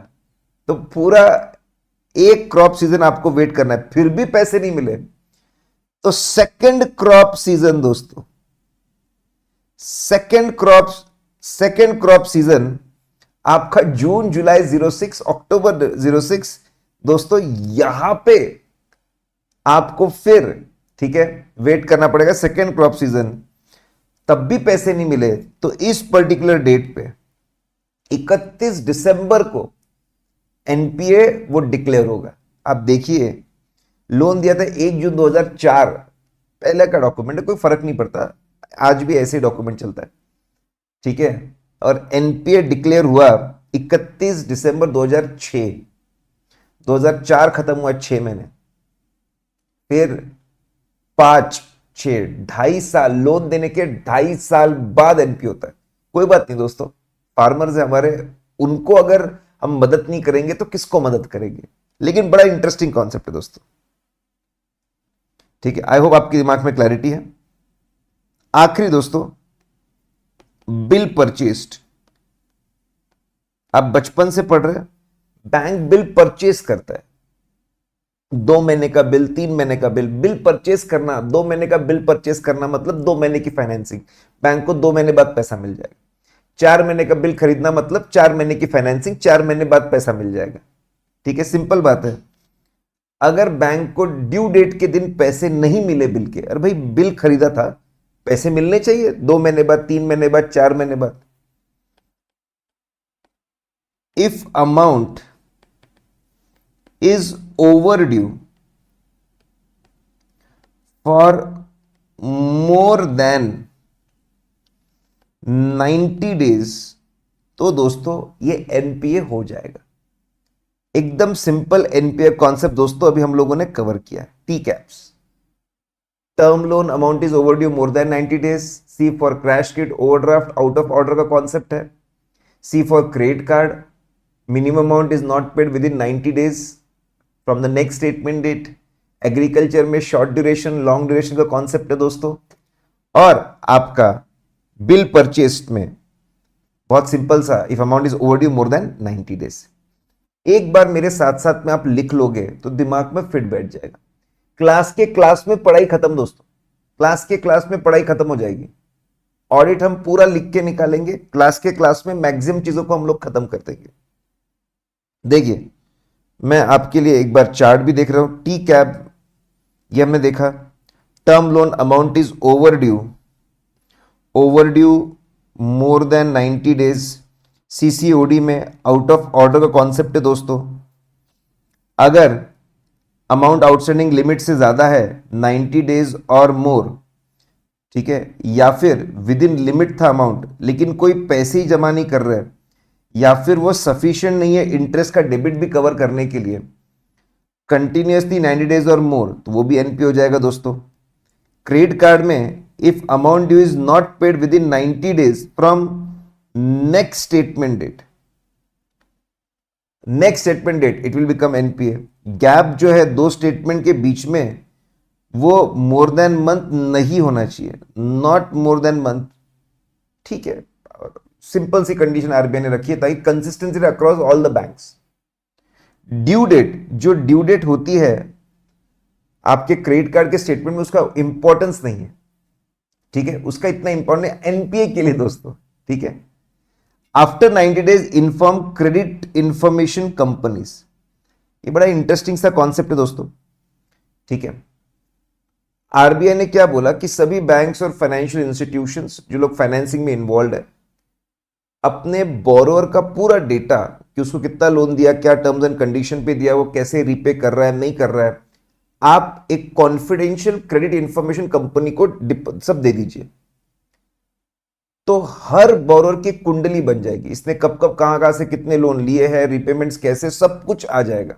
तो पूरा 1 क्रॉप सीजन आपको वेट करना है, फिर भी पैसे नहीं मिले तो सेकंड क्रॉप सीजन दोस्तों, सेकंड क्रॉप सीजन आपका जून जुलाई 06 अक्टूबर 06 दोस्तों, यहां पे आपको फिर, ठीक है, वेट करना पड़ेगा सेकेंड क्रॉप सीजन, तब भी पैसे नहीं मिले तो इस पर्टिकुलर डेट पे 31 दिसंबर को एनपीए वो डिक्लेयर होगा। आप देखिए, लोन दिया था 1 जून 2004, पहले का डॉक्यूमेंट है, कोई फर्क नहीं पड़ता, आज भी ऐसे डॉक्यूमेंट चलता है। ठीक है, और एनपीए डिक्लेयर हुआ 31 दिसंबर 2006, 2004 खत्म हुआ 6 महीने, फिर 5, 6, 2.5 साल, लोन देने के 2.5 साल बाद एनपीए होता है। कोई बात नहीं दोस्तों, फार्मर्स है हमारे, उनको अगर हम मदद नहीं करेंगे तो किसको मदद करेंगे। लेकिन बड़ा इंटरेस्टिंग कॉन्सेप्ट है दोस्तों, ठीक है। आई होप आपके दिमाग में क्लैरिटी है। आखिरी दोस्तों, बिल परचेस्ड। आप बचपन से पढ़ रहे हैं, बैंक बिल परचेस करता है, 2 महीने का बिल, 3 महीने का बिल। बिल परचेस करना, 2 महीने का बिल परचेस करना मतलब 2 महीने की फाइनेंसिंग, बैंक को 2 महीने बाद पैसा मिल जाएगा। 4 महीने का बिल खरीदना मतलब 4 महीने की फाइनेंसिंग, 4 महीने बाद पैसा मिल जाएगा। ठीक है, सिंपल बात है। अगर बैंक को ड्यू डेट के दिन पैसे नहीं मिले बिल के, अरे भाई बिल खरीदा था, पैसे मिलने चाहिए 2 महीने बाद, 3 महीने बाद, 4 महीने बाद। If amount is overdue for more than 90 days, तो दोस्तों ये एनपीए हो जाएगा। एकदम सिंपल एनपीए कॉन्सेप्ट दोस्तों अभी हम लोगों ने कवर किया। T caps, term loan amount is overdue more than 90 days. C for cash credit, overdraft, out of order का कॉन्सेप्ट है। C for credit card, minimum amount is not paid within 90 days from the next statement date. Agriculture में short duration, long duration का concept है दोस्तों। और आपका bill purchased में बहुत सिंपल सा, if amount is overdue more than 90 days. एक बार मेरे साथ साथ में आप लिख लोगे तो दिमाग में फिट बैठ जाएगा। क्लास में पढ़ाई खत्म दोस्तों, क्लास में पढ़ाई खत्म हो जाएगी। ऑडिट हम पूरा लिख के निकालेंगे, क्लास में मैक्सिमम चीजों को हम लोग खत्म कर देंगे। देखिए, मैं आपके लिए एक बार चार्ट भी देख रहा हूं। टी कैप, ये हमने देखा। Term loan amount is overdue more than 90 days. CCOD में आउट ऑफ ऑर्डर का कॉन्सेप्ट है दोस्तों। अगर अमाउंट आउटस्टैंडिंग लिमिट से ज्यादा है 90 डेज और मोर, ठीक है, या फिर विद इन लिमिट था अमाउंट लेकिन कोई पैसे ही जमा नहीं कर रहे, या फिर वो सफिशिएंट नहीं है इंटरेस्ट का डेबिट भी कवर करने के लिए, कंटिन्यूअसली 90 डेज और मोर, तो वो भी एनपी हो जाएगा दोस्तों। क्रेडिट कार्ड में if amount due is not paid within 90 days from next statement date, it will become NPA. Gap जो है 2 स्टेटमेंट के बीच में, वो मोर देन मंथ नहीं होना चाहिए, नॉट मोर देन मंथ। ठीक है, सिंपल सी कंडीशन आरबीआई ने रखी है ताकि consistency across all the banks. Due date, जो ड्यू डेट होती है आपके क्रेडिट कार्ड के स्टेटमेंट में, उसका इंपॉर्टेंस नहीं है। ठीक है, उसका इतना इंपॉर्टेंट है एनपीए के लिए दोस्तों। ठीक है, after 90 days inform credit information companies, ये बड़ा इंटरेस्टिंग सा कॉन्सेप्ट है दोस्तों। ठीक है, आरबीआई ने क्या बोला कि सभी बैंक्स और फाइनेंशियल इंस्टीट्यूशंस जो लोग फाइनेंसिंग में इन्वॉल्व है, अपने बोरोअर का पूरा डेटा कि उसको कितना लोन दिया, क्या टर्म्स एंड कंडीशन पे दिया, वो कैसे रीपे कर रहा है, नहीं कर रहा है, आप एक कॉन्फिडेंशियल क्रेडिट इंफॉर्मेशन कंपनी को सब दे दीजिए। तो हर बोरोअर की कुंडली बन जाएगी, इसने कब कब कहां से कितने लोन लिए हैं, रिपेमेंट्स कैसे, सब कुछ आ जाएगा।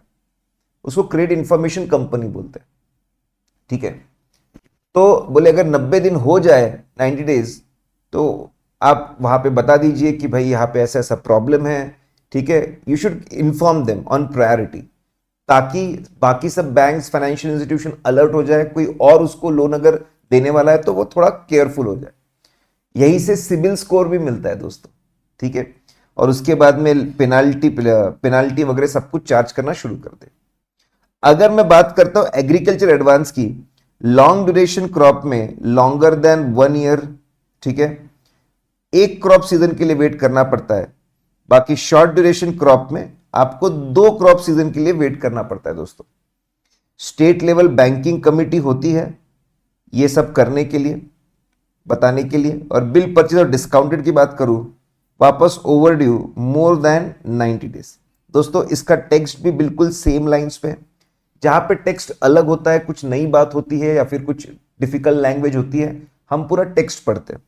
उसको क्रेडिट इंफॉर्मेशन कंपनी बोलते हैं। ठीक है, तो बोले अगर 90 दिन हो जाए 90 डेज, तो आप वहां पे बता दीजिए कि भाई यहां पे ऐसा ऐसा प्रॉब्लम है। ठीक है, you should inform them on priority, ताकि बाकी सब बैंक्स, फाइनेंशियल इंस्टीट्यूशन अलर्ट हो जाए। कोई और उसको लोन अगर देने वाला है तो वो थोड़ा केयरफुल हो जाए। यही से सिबिल स्कोर भी मिलता है दोस्तों। ठीक है, और उसके बाद में पेनाल्टी वगैरह सब कुछ चार्ज करना शुरू कर दे। अगर मैं बात करता हूं एग्रीकल्चर एडवांस की, लॉन्ग ड्यूरेशन क्रॉप में लॉन्गर देन 1 ईयर, ठीक है, एक क्रॉप सीजन के लिए वेट करना पड़ता है। बाकी शॉर्ट ड्यूरेशन क्रॉप में आपको 2 क्रॉप सीजन के लिए वेट करना पड़ता है दोस्तों। स्टेट लेवल बैंकिंग कमिटी होती है ये सब करने के लिए, बताने के लिए। और बिल परचेज और डिस्काउंटेड की बात करूं, वापस ओवरड्यू मोर देन 90 डेज। दोस्तों इसका टेक्स्ट भी बिल्कुल सेम लाइंस पे है। जहां पे टेक्स्ट अलग होता है, कुछ नई बात होती है या फिर कुछ डिफिकल्ट लैंग्वेज होती है, हम पूरा टेक्स्ट पढ़ते हैं।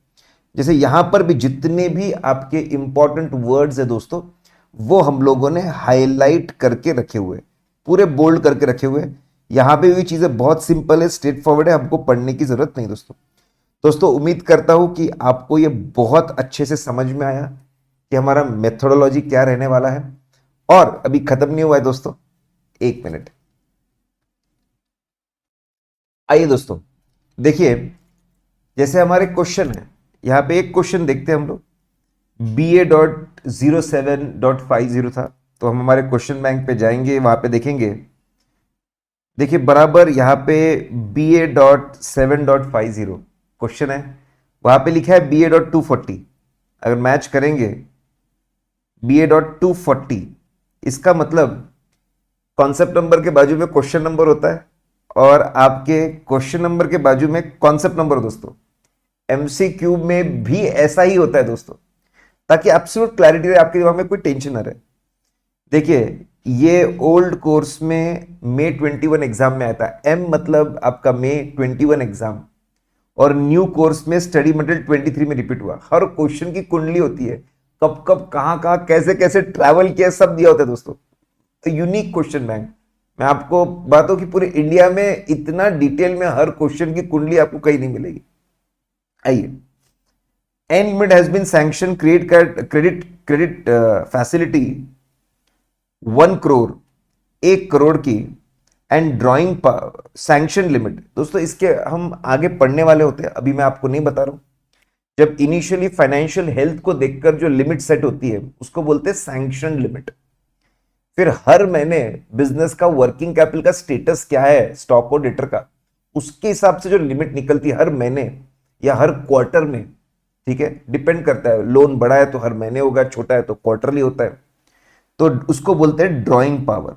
जैसे यहां पर भी जितने भी आपके इंपॉर्टेंट वर्ड्स है दोस्तों, वो हम लोगों ने हाईलाइट करके रखे हुए, पूरे बोल्ड करके रखे हुए। यहां पे भी चीजें बहुत सिंपल है, स्ट्रेट फॉरवर्ड है, हमको पढ़ने की जरूरत नहीं दोस्तों। उम्मीद करता हूं कि आपको ये बहुत अच्छे से समझ में आया कि हमारा मेथोडोलॉजी क्या रहने वाला है। और अभी खत्म नहीं हुआ है दोस्तों, 1 मिनट। आइए दोस्तों देखिए, जैसे हमारे क्वेश्चन है, यहां पे एक क्वेश्चन देखते हैं हम लोग, BA.07.50 था। तो हम हमारे क्वेश्चन बैंक पे जाएंगे, वहां पे देखेंगे, देखिए बराबर यहां पे BA.7.50 क्वेश्चन है, वहां पे लिखा है BA.240। अगर मैच करेंगे BA.240, इसका मतलब कॉन्सेप्ट नंबर के बाजू में क्वेश्चन नंबर होता है और आपके क्वेश्चन नंबर के बाजू में कॉन्सेप्ट नंबर। दोस्तों एमसीक्यू में भी ऐसा ही होता है दोस्तों, ताकि एब्सोल्यूट क्लैरिटी रहे, आपके दिमाग में कोई टेंशन ना रहे। देखिए ये ओल्ड कोर्स में May 21 एग्जाम में आता है, एम मतलब आपका May 21 एग्जाम, और न्यू कोर्स में स्टडी मटेरियल 23 में रिपीट हुआ। हर क्वेश्चन की कुंडली होती है, कब कब कहां कहां कैसे कैसे ट्रैवल किया, सब दिया होता है दोस्तों। यूनिक क्वेश्चन बैंक, मैं आपको बातों की पूरे इंडिया में इतना डिटेल में हर क्वेश्चन की कुंडली आपको कहीं नहीं मिलेगी। आइए, an limit has been sanction credit facility 1 crore, 1 crore की, एंड ड्रॉइंग सैंक्शन लिमिट। दोस्तों इसके हम आगे पढ़ने वाले होते हैं, अभी मैं आपको नहीं बता रहा हूं। जब इनिशियली फाइनेंशियल हेल्थ को देखकर जो लिमिट सेट होती है उसको बोलते हैं सैंक्शन लिमिट। फिर हर महीने बिजनेस का वर्किंग कैपिटल का स्टेटस क्या है, स्टॉक और डेटर का, उसके हिसाब से जो लिमिट निकलती है हर महीने या हर क्वार्टर में, ठीक है, डिपेंड करता है। लोन बड़ा है तो हर महीने होगा, छोटा है तो क्वार्टरली होता है, तो उसको बोलते हैं ड्रॉइंग पावर।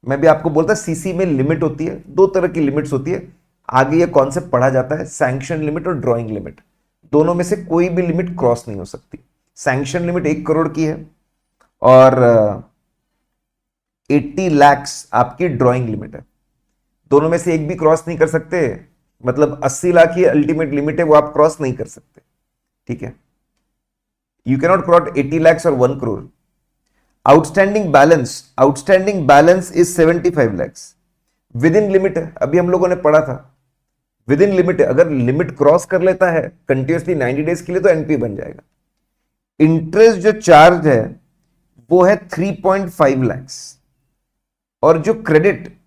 मैं भी आपको बोलता सीसी में लिमिट होती है, 2 तरह की लिमिट्स होती है, आगे ये कॉन्सेप्ट पढ़ा जाता है, सैंक्शन लिमिट और ड्रॉइंग लिमिट। दोनों में से कोई भी लिमिट क्रॉस नहीं हो सकती। सैंक्शन लिमिट 1 करोड़ की है और 80 lakhs आपकी ड्रॉइंग लिमिट है। दोनों में से एक भी क्रॉस नहीं कर सकते, मतलब 80 लाख ही अल्टीमेट लिमिट है, वो आप क्रॉस नहीं कर सकते, ठीक है। यू कैनॉट क्रॉस 80 lakhs और 1 crore. Outstanding balance is 75 lakhs, with in limit है, अभी हम लोगों ने पढ़ा था विद इन लिमिट है। अगर लिमिट क्रॉस कर लेता है कंटिन्यूसली 90 डेज के लिए तो एनपी बन जाएगा। इंटरेस्ट जो चार्ज है वो है 3.5 lakhs, और जो क्रेडिट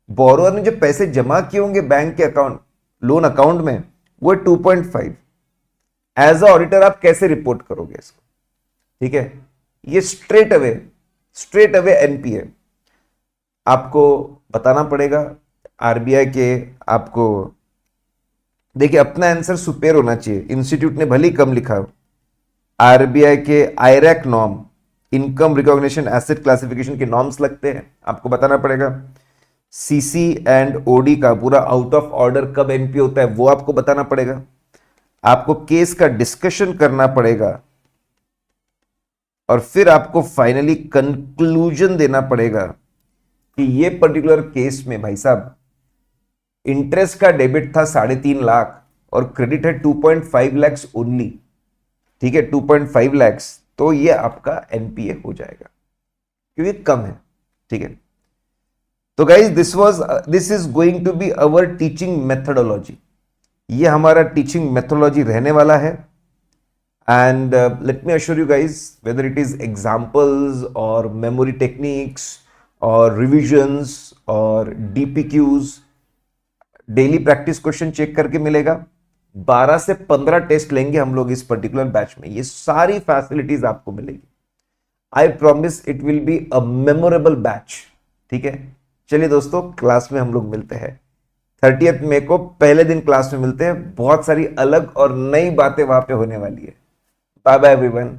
बोरोअर ने जो पैसे जमा किए होंगे बैंक के अकाउंट, लोन अकाउंट में, वो 2.5। एज अ ऑडिटर आप कैसे रिपोर्ट करोगे इसको, ठीक है। ये स्ट्रेट अवे एनपीए आपको बताना पड़ेगा। आरबीआई के आपको देखिए अपना आंसर सुपेयर होना चाहिए, इंस्टीट्यूट ने भले ही कम लिखा हो। आरबीआई के IRAC norm, income recognition asset classification के नॉर्म्स लगते हैं, आपको बताना पड़ेगा। सीसी एंड ओडी का पूरा आउट ऑफ ऑर्डर कब एनपी होता है वो आपको बताना पड़ेगा। आपको केस का डिस्कशन करना पड़ेगा और फिर आपको फाइनली कंक्लूजन देना पड़ेगा कि ये पर्टिकुलर केस में भाई साहब इंटरेस्ट का डेबिट था 3.5 लाख और क्रेडिट है 2.5 lakhs ओनली, ठीक है, 2.5 lakhs, तो ये आपका एनपीए हो जाएगा क्योंकि कम है, ठीक है। तो guys this is going to be our teaching methodology, ये हमारा टीचिंग मेथोडोलॉजी रहने वाला है। And let me assure you guys, whether it is examples और मेमोरी टेक्निक्स और रिविजन्स और DPQs, daily practice question check करके मिलेगा। 12 से 15 टेस्ट लेंगे हम लोग इस पर्टिकुलर बैच में, ये सारी फैसिलिटीज आपको मिलेगी। I promise it will be a memorable batch, ठीक है। चलिए दोस्तों, क्लास में हम लोग मिलते हैं 30 मई को, पहले दिन क्लास में मिलते हैं। बहुत सारी अलग और नई बातें वहां पे होने वाली है। Bye bye everyone.